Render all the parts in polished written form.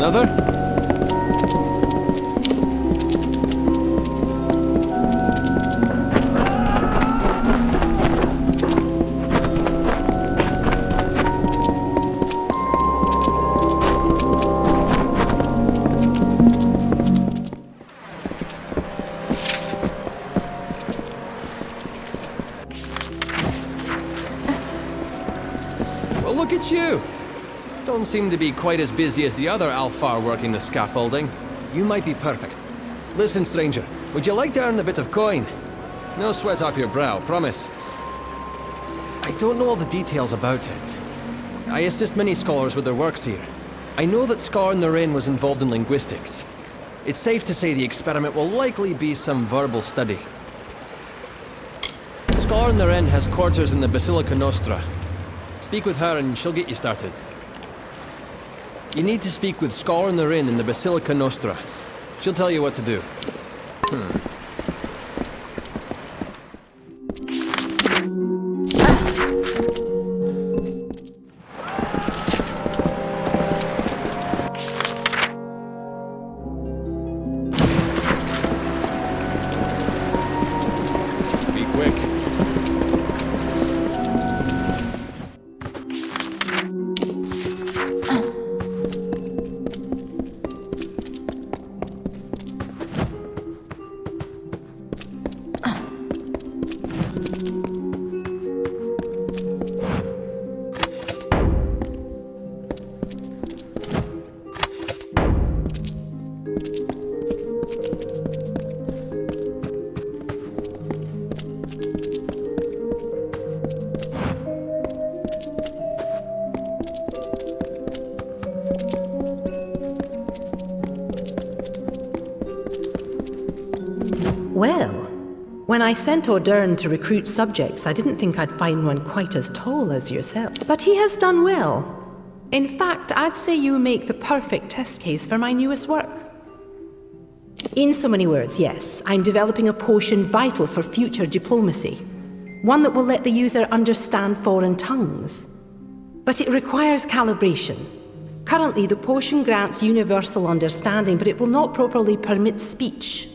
Another? Look at you! Don't seem to be quite as busy as the other Alfar working the scaffolding. You might be perfect. Listen, stranger, would you like to earn a bit of coin? No sweat off your brow, promise. I don't know all the details about it. I assist many scholars with their works here. I know that Scar in the Rain was involved in linguistics. It's safe to say the experiment will likely be some verbal study. Scar in the Rain has quarters in the Basilica Nostra. Speak with her and she'll get you started. You need to speak with Scar in the Rain in the Basilica Nostra. She'll tell you what to do. Be quick. Well, when I sent Ordern to recruit subjects, I didn't think I'd find one quite as tall as yourself. But he has done well. In fact, I'd say you make the perfect test case for my newest work. In so many words, yes, I'm developing a potion vital for future diplomacy. One that will let the user understand foreign tongues. But it requires calibration. Currently, the potion grants universal understanding, but it will not properly permit speech.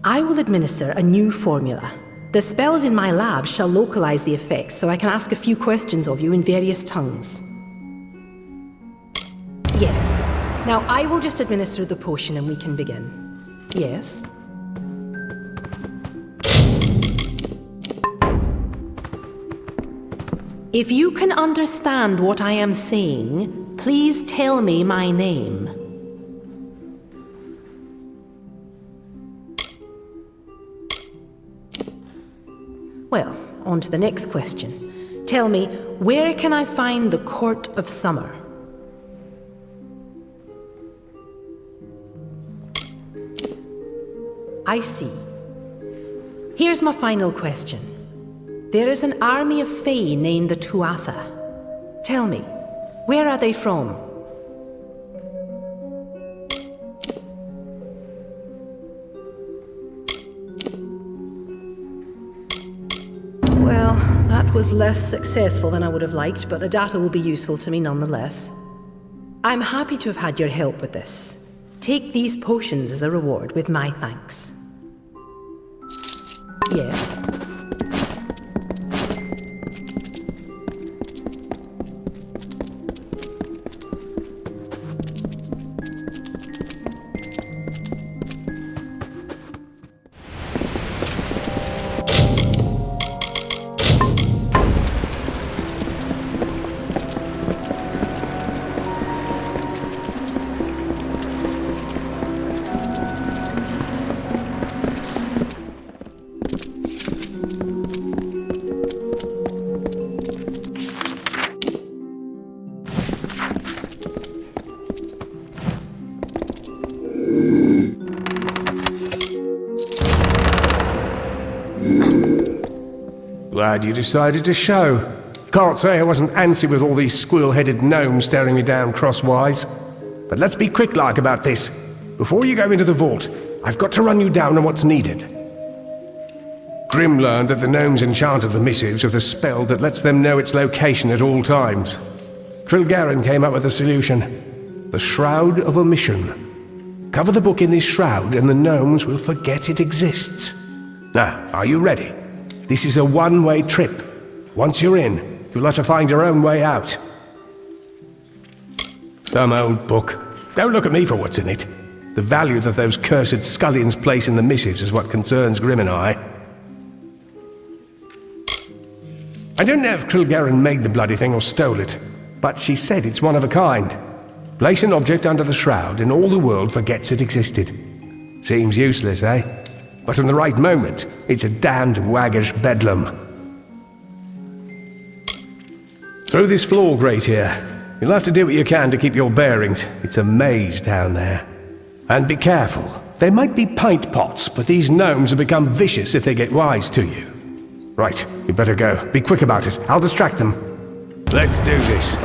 I will administer a new formula. The spells in my lab shall localize the effects, so I can ask a few questions of you in various tongues. Yes. Now I will just administer the potion and we can begin. Yes? If you can understand what I am saying, please tell me my name. Well, on to the next question. Tell me, where can I find the Court of Summer? I see. Here's my final question. There is an army of Fae named the Tuatha. Tell me, where are they from? Well, that was less successful than I would have liked, but the data will be useful to me nonetheless. I'm happy to have had your help with this. Take these potions as a reward with my thanks. Yes. Glad you decided to show. Can't say I wasn't antsy with all these squirrel-headed gnomes staring me down crosswise. But let's be quick-like about this. Before you go into the vault, I've got to run you down on what's needed. Grim learned that the gnomes enchanted the missives with a spell that lets them know its location at all times. Trilgaren came up with a solution. The Shroud of Omission. Cover the book in this shroud and the gnomes will forget it exists. Now, are you ready? This is a one-way trip. Once you're in, you'll have to find your own way out. Some old book. Don't look at me for what's in it. The value that those cursed scullions place in the missives is what concerns Grim and I. I don't know if Trilgaren made the bloody thing or stole it, but she said it's one of a kind. Place an object under the shroud and all the world forgets it existed. Seems useless, eh? But in the right moment, it's a damned waggish bedlam. Through this floor grate here. You'll have to do what you can to keep your bearings. It's a maze down there. And be careful. There might be pint pots, but these gnomes will become vicious if they get wise to you. Right, you better go. Be quick about it. I'll distract them. Let's do this.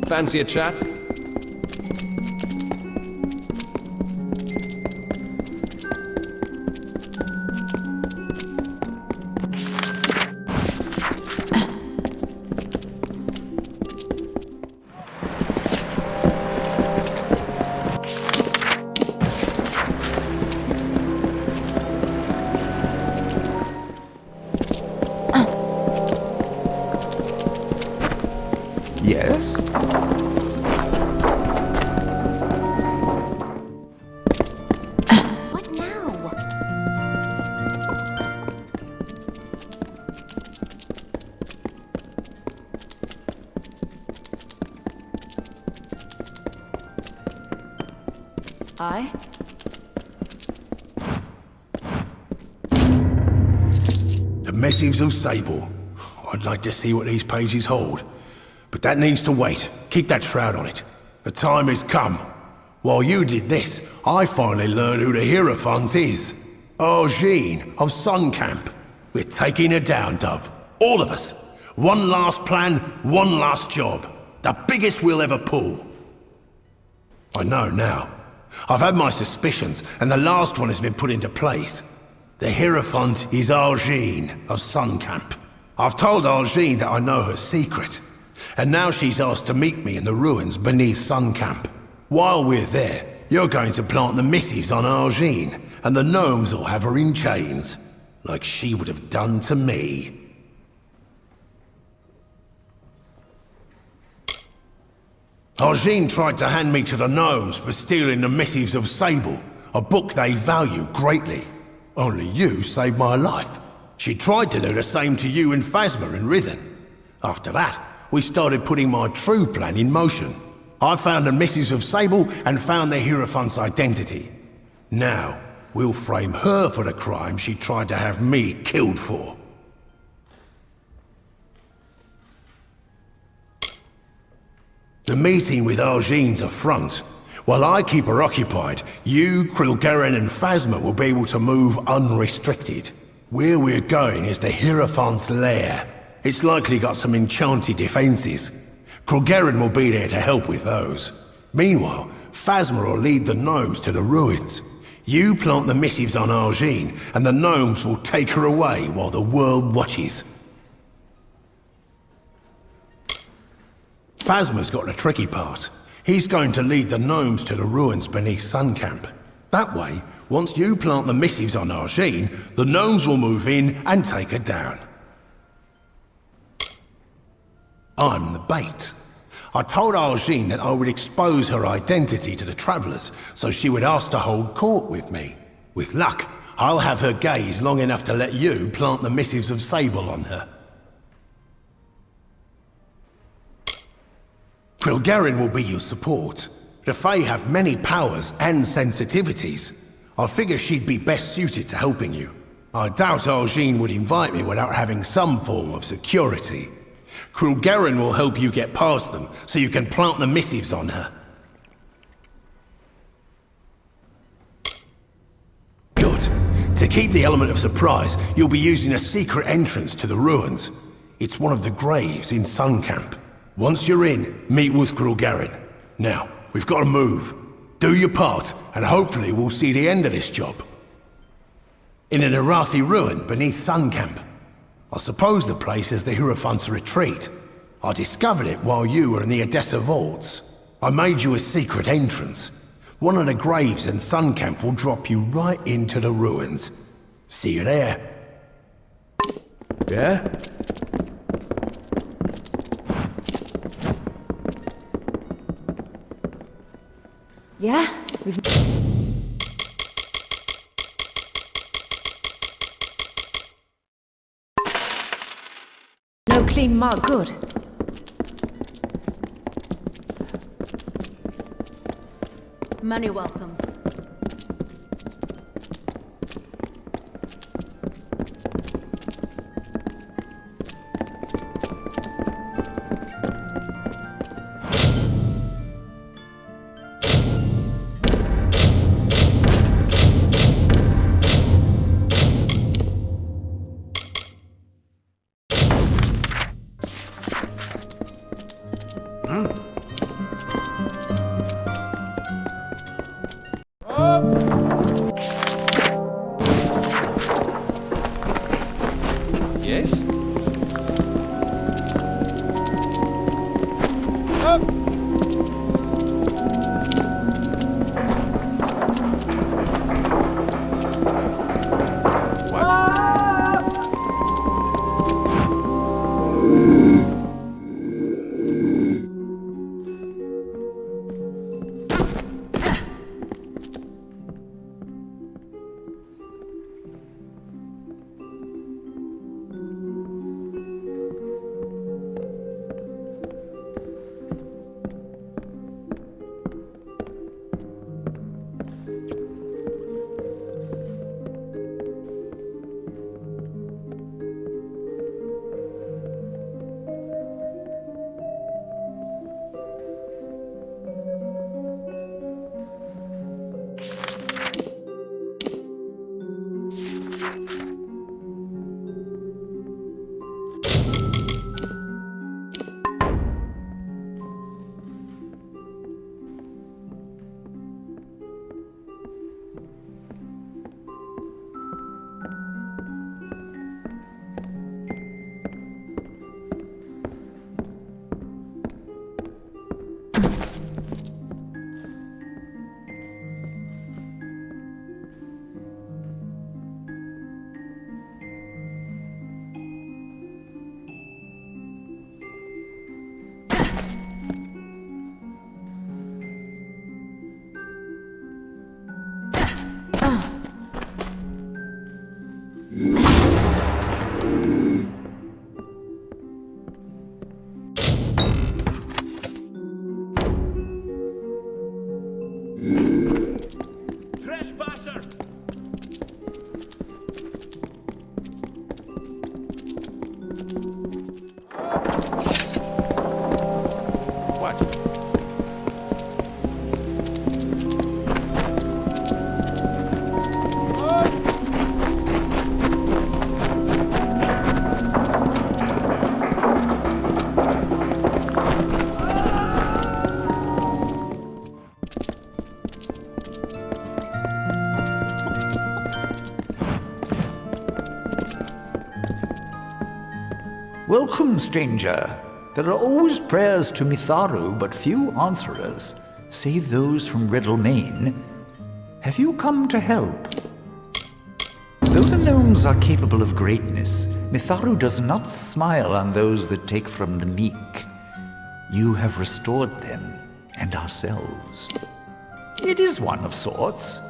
Fancy a chat? Yes? What now? I? The Missives of Sable. I'd like to see what these pages hold. But that needs to wait. Keep that shroud on it. The time has come. While you did this, I finally learned who the Hierophant is. Argene of Sun Camp. We're taking her down, Dove. All of us. One last plan, one last job. The biggest we'll ever pull. I know now. I've had my suspicions, and the last one has been put into place. The Hierophant is Argene of Sun Camp. I've told Argene that I know her secret. And now she's asked to meet me in the ruins beneath Sun Camp. While we're there, you're going to plant the missives on Argene, and the gnomes will have her in chains, like she would have done to me. Argene tried to hand me to the gnomes for stealing the Missives of Sable, a book they value greatly. Only you saved my life. She tried to do the same to you and Phasma in Rhythm. After that, we started putting my true plan in motion. I found the Missives of Sable and found the Hierophant's identity. Now, we'll frame her for the crime she tried to have me killed for. The meeting with Argene's a front. While I keep her occupied, you, Krilgaren and Phasma will be able to move unrestricted. Where we're going is the Hierophant's lair. It's likely got some enchanted defenses. Krilgaren will be there to help with those. Meanwhile, Phasma will lead the gnomes to the ruins. You plant the missives on Argene, and the gnomes will take her away while the world watches. Phasma's got the tricky part. He's going to lead the gnomes to the ruins beneath Sun Camp. That way, once you plant the missives on Argene, the gnomes will move in and take her down. I'm the bait. I told Argene that I would expose her identity to the Travelers, so she would ask to hold court with me. With luck, I'll have her gaze long enough to let you plant the Missives of Sable on her. Krilgaren will be your support. The Fae have many powers and sensitivities. I figure she'd be best suited to helping you. I doubt Argene would invite me without having some form of security. Krilgaren will help you get past them, so you can plant the missives on her. Good. To keep the element of surprise, you'll be using a secret entrance to the ruins. It's one of the graves in Sun Camp. Once you're in, meet with Krilgaren. Now, we've got to move. Do your part, and hopefully we'll see the end of this job. In an Arathi ruin beneath Sun Camp. I suppose the place is the Hierophant's retreat. I discovered it while you were in the Adessa vaults. I made you a secret entrance. One of the graves and Sun Camp will drop you right into the ruins. See you there. Yeah? Yeah? We've... No clean mark, good. Many welcomes. Yes? Welcome, stranger. There are always prayers to Mitharu, but few answerers, save those from Riddlemane. Have you come to help? Though the gnomes are capable of greatness, Mitharu does not smile on those that take from the meek. You have restored them, and ourselves. It is one of sorts.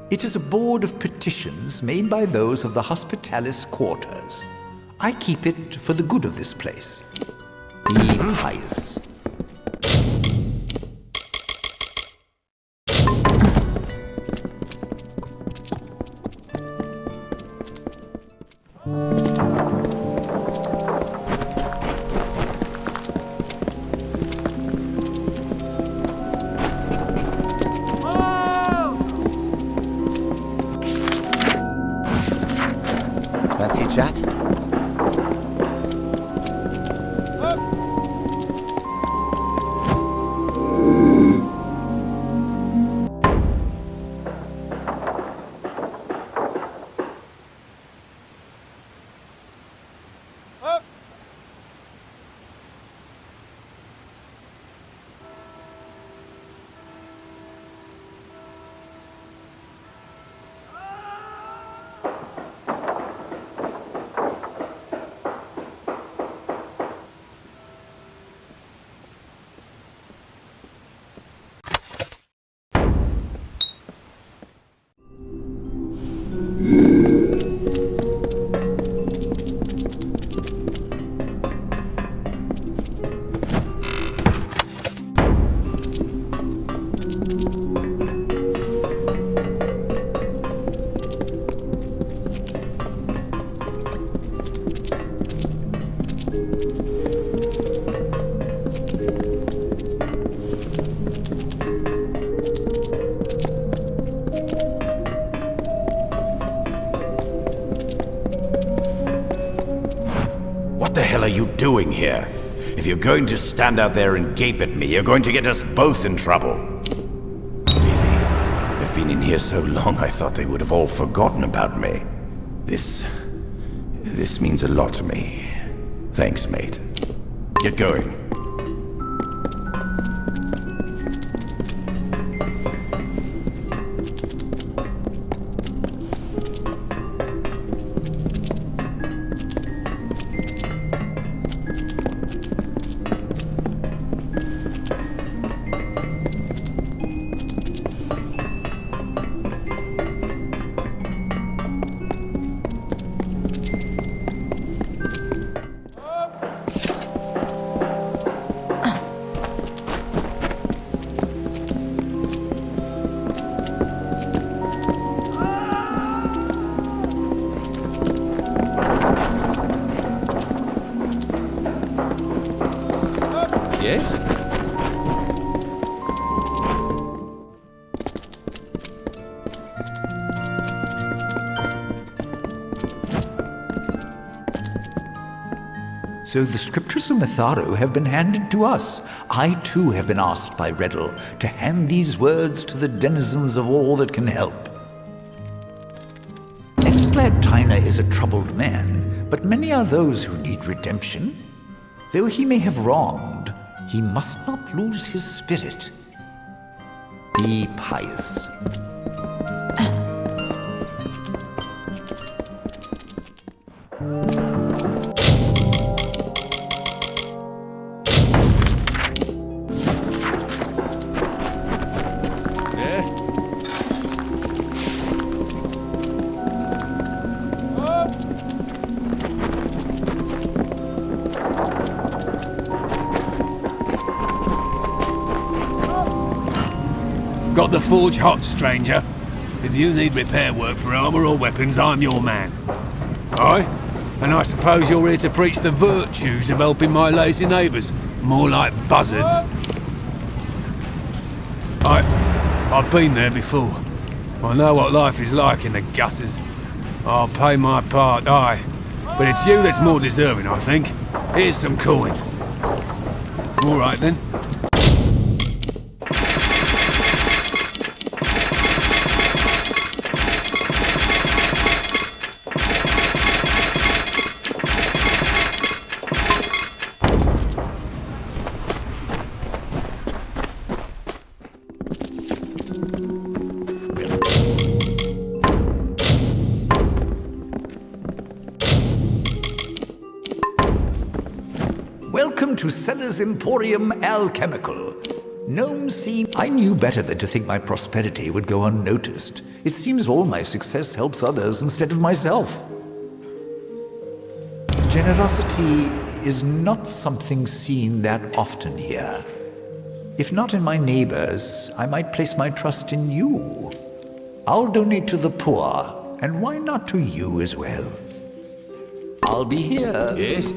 It is a board of petitions made by those of the Hospitalis quarters. I keep it for the good of this place. Be pious. Fancy a chat? What the hell are you doing here? If you're going to stand out there and gape at me, you're going to get us both in trouble. Really? I've been in here so long, I thought they would have all forgotten about me. This means a lot to me. Thanks, mate. Get going. Yes? So the scriptures of Mitharu have been handed to us. I too have been asked by Riddle to hand these words to the denizens of all that can help. Esclartina is a troubled man, but many are those who need redemption. Though he may have wronged, he must not lose his spirit. Be pious. Got the forge hot, stranger. If you need repair work for armor or weapons, I'm your man. Aye? And I suppose you're here to preach the virtues of helping my lazy neighbours, more like buzzards. I've been there before. I know what life is like in the gutters. I'll pay my part, aye. But it's you that's more deserving, I think. Here's some coin. All right then. Welcome to Seller's Emporium Alchemical. Gnomes seem... I knew better than to think my prosperity would go unnoticed. It seems all my success helps others instead of myself. Generosity is not something seen that often here. If not in my neighbors, I might place my trust in you. I'll donate to the poor, and why not to you as well? I'll be here. Yes?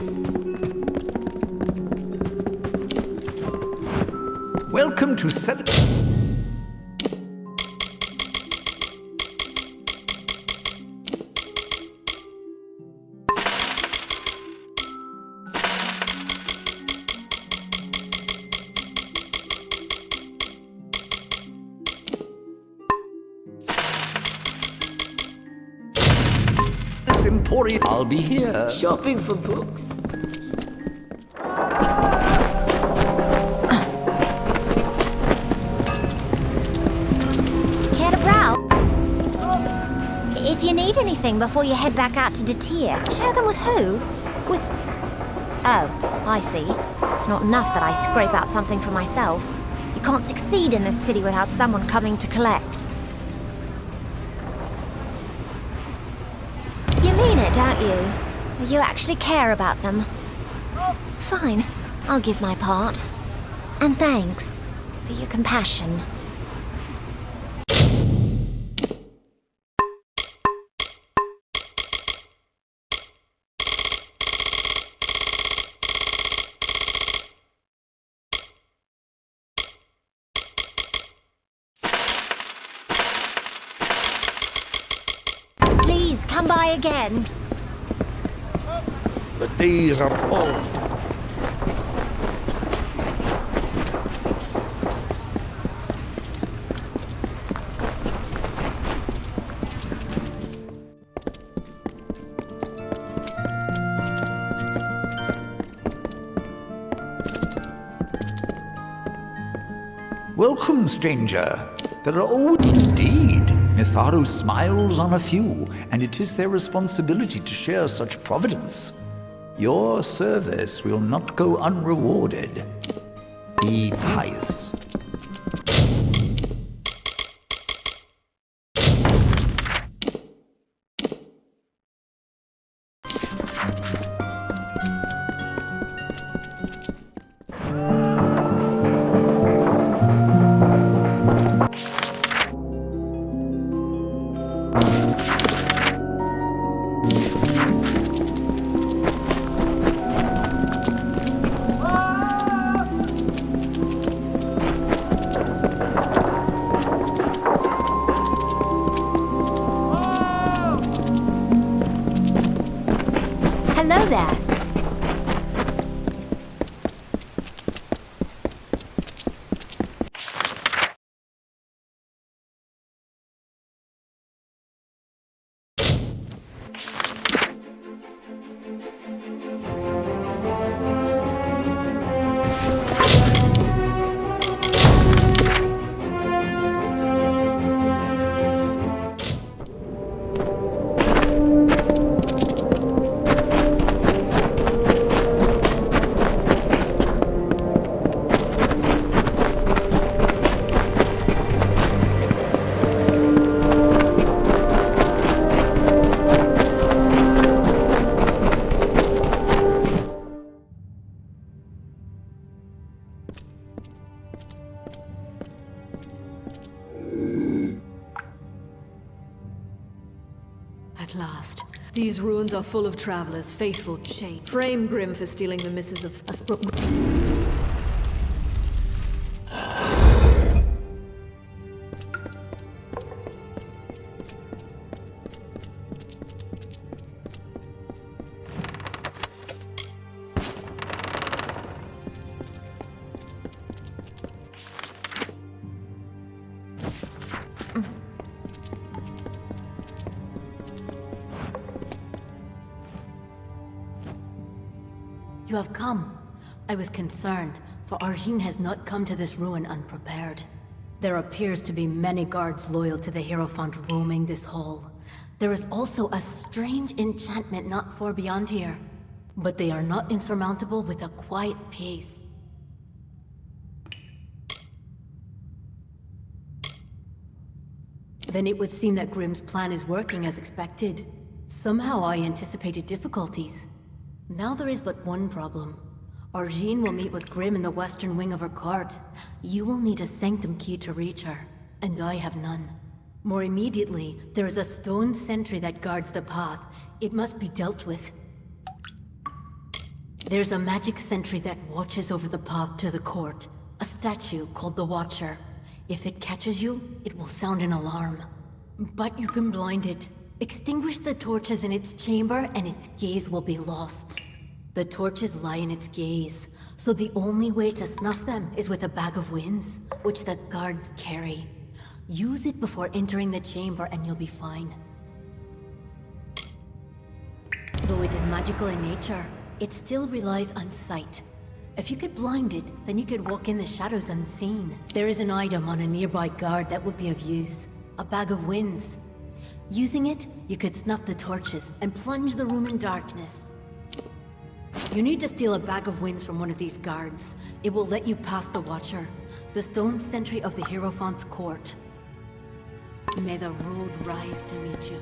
Welcome to Emporium. I'll be here. Shopping for books. Care to browse? If you need anything before you head back out to Detir, share them with who? With... Oh, I see. It's not enough that I scrape out something for myself. You can't succeed in this city without someone coming to collect. You mean it, don't you? You actually care about them. Fine, I'll give my part. And thanks for your compassion. Please, come by again. The days are old. Welcome, stranger. There are always indeed. Mitharu smiles on a few, and it is their responsibility to share such providence. Your service will not go unrewarded. Be pious. Hello there. At last. These ruins are full of travelers, faithful chain. Frame Grim for stealing the misses of us. You have come. I was concerned, for Arjin has not come to this ruin unprepared. There appears to be many guards loyal to the Hierophant roaming this hall. There is also a strange enchantment not far beyond here. But they are not insurmountable with a quiet pace. Then it would seem that Grim's plan is working as expected. Somehow I anticipated difficulties. Now there is but one problem. Arjin will meet with Grim in the western wing of her court. You will need a sanctum key to reach her, and I have none. More immediately, there is a stone sentry that guards the path. It must be dealt with. There's a magic sentry that watches over the path to the court. A statue called the Watcher. If it catches you, it will sound an alarm. But you can blind it. Extinguish the torches in its chamber and its gaze will be lost. The torches lie in its gaze, so the only way to snuff them is with a bag of winds, which the guards carry. Use it before entering the chamber and you'll be fine. Though it is magical in nature, it still relies on sight. If you could blind it, then you could walk in the shadows unseen. There is an item on a nearby guard that would be of use. A bag of winds. Using it, you could snuff the torches and plunge the room in darkness. You need to steal a bag of winds from one of these guards. It will let you pass the Watcher, the stone sentry of the Hierophant's court. May the road rise to meet you.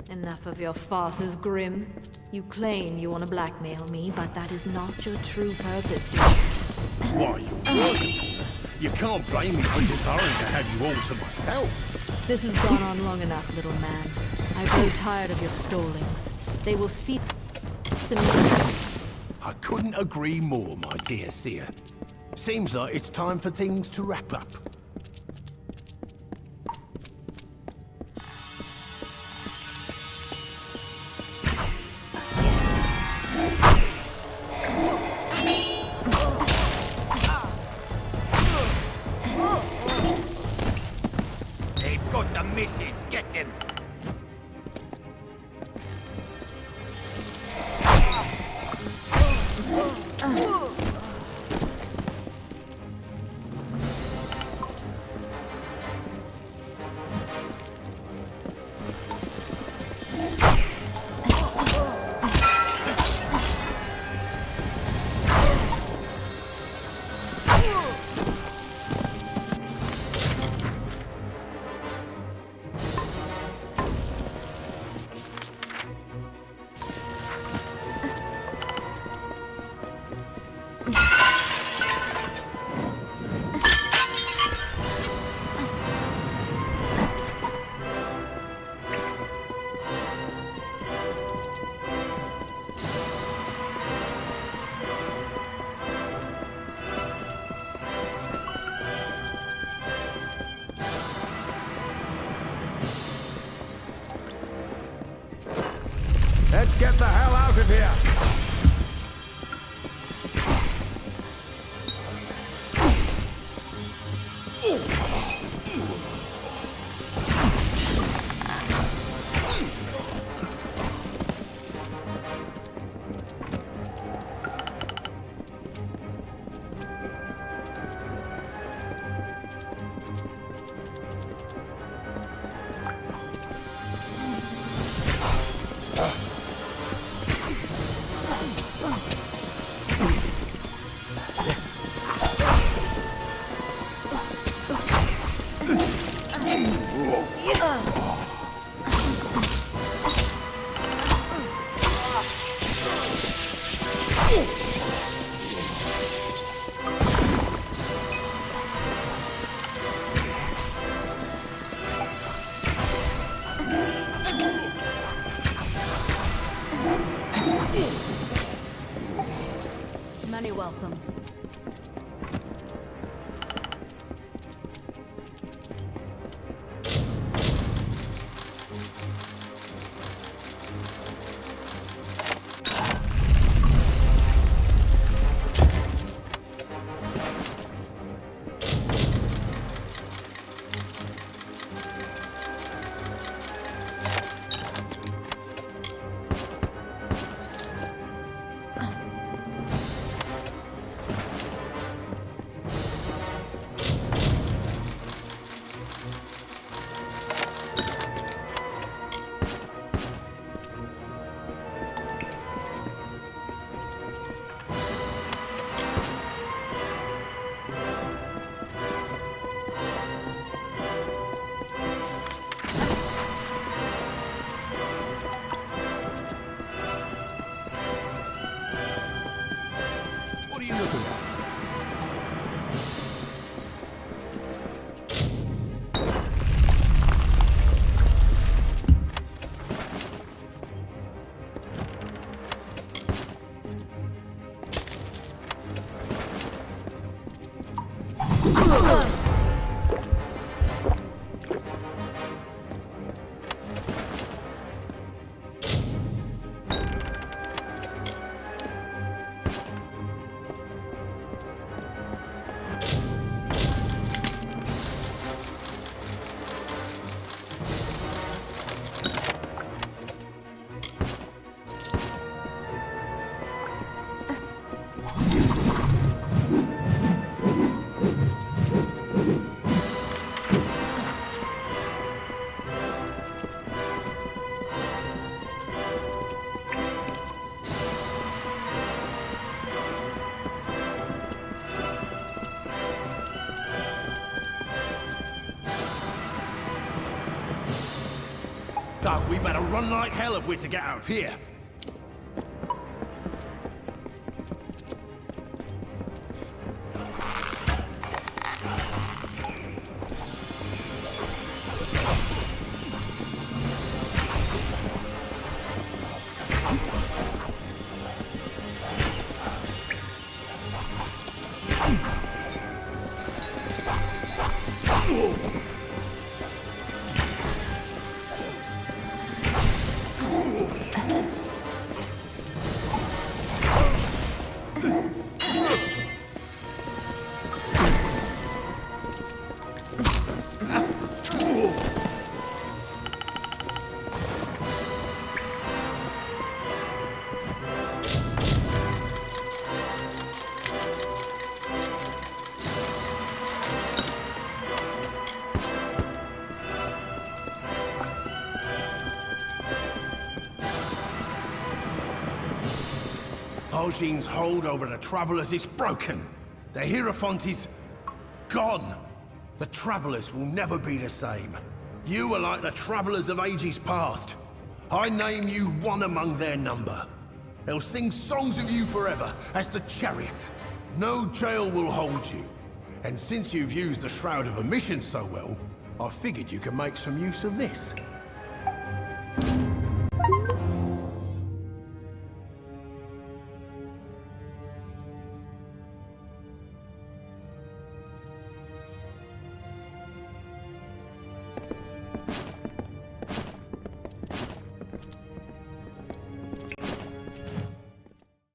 Enough of your farces, Grim. You claim you want to blackmail me, but that is not your true purpose. Why, you worshipfulness. You can't blame me for desiring to have you all to myself. This has gone on long enough, little man. I grow tired of your stallings. They will see some... I couldn't agree more, my dear seer. Seems like it's time for things to wrap up. They've got the message. Get them. Let's get the hell out of here! Doug, we better run like hell if we're to get out of here. Algine's hold over the Travelers is broken. The Hierophant is gone. The Travelers will never be the same. You are like the Travelers of ages past. I name you one among their number. They'll sing songs of you forever as the Chariot. No jail will hold you. And since you've used the Shroud of Omission so well, I figured you could make some use of this.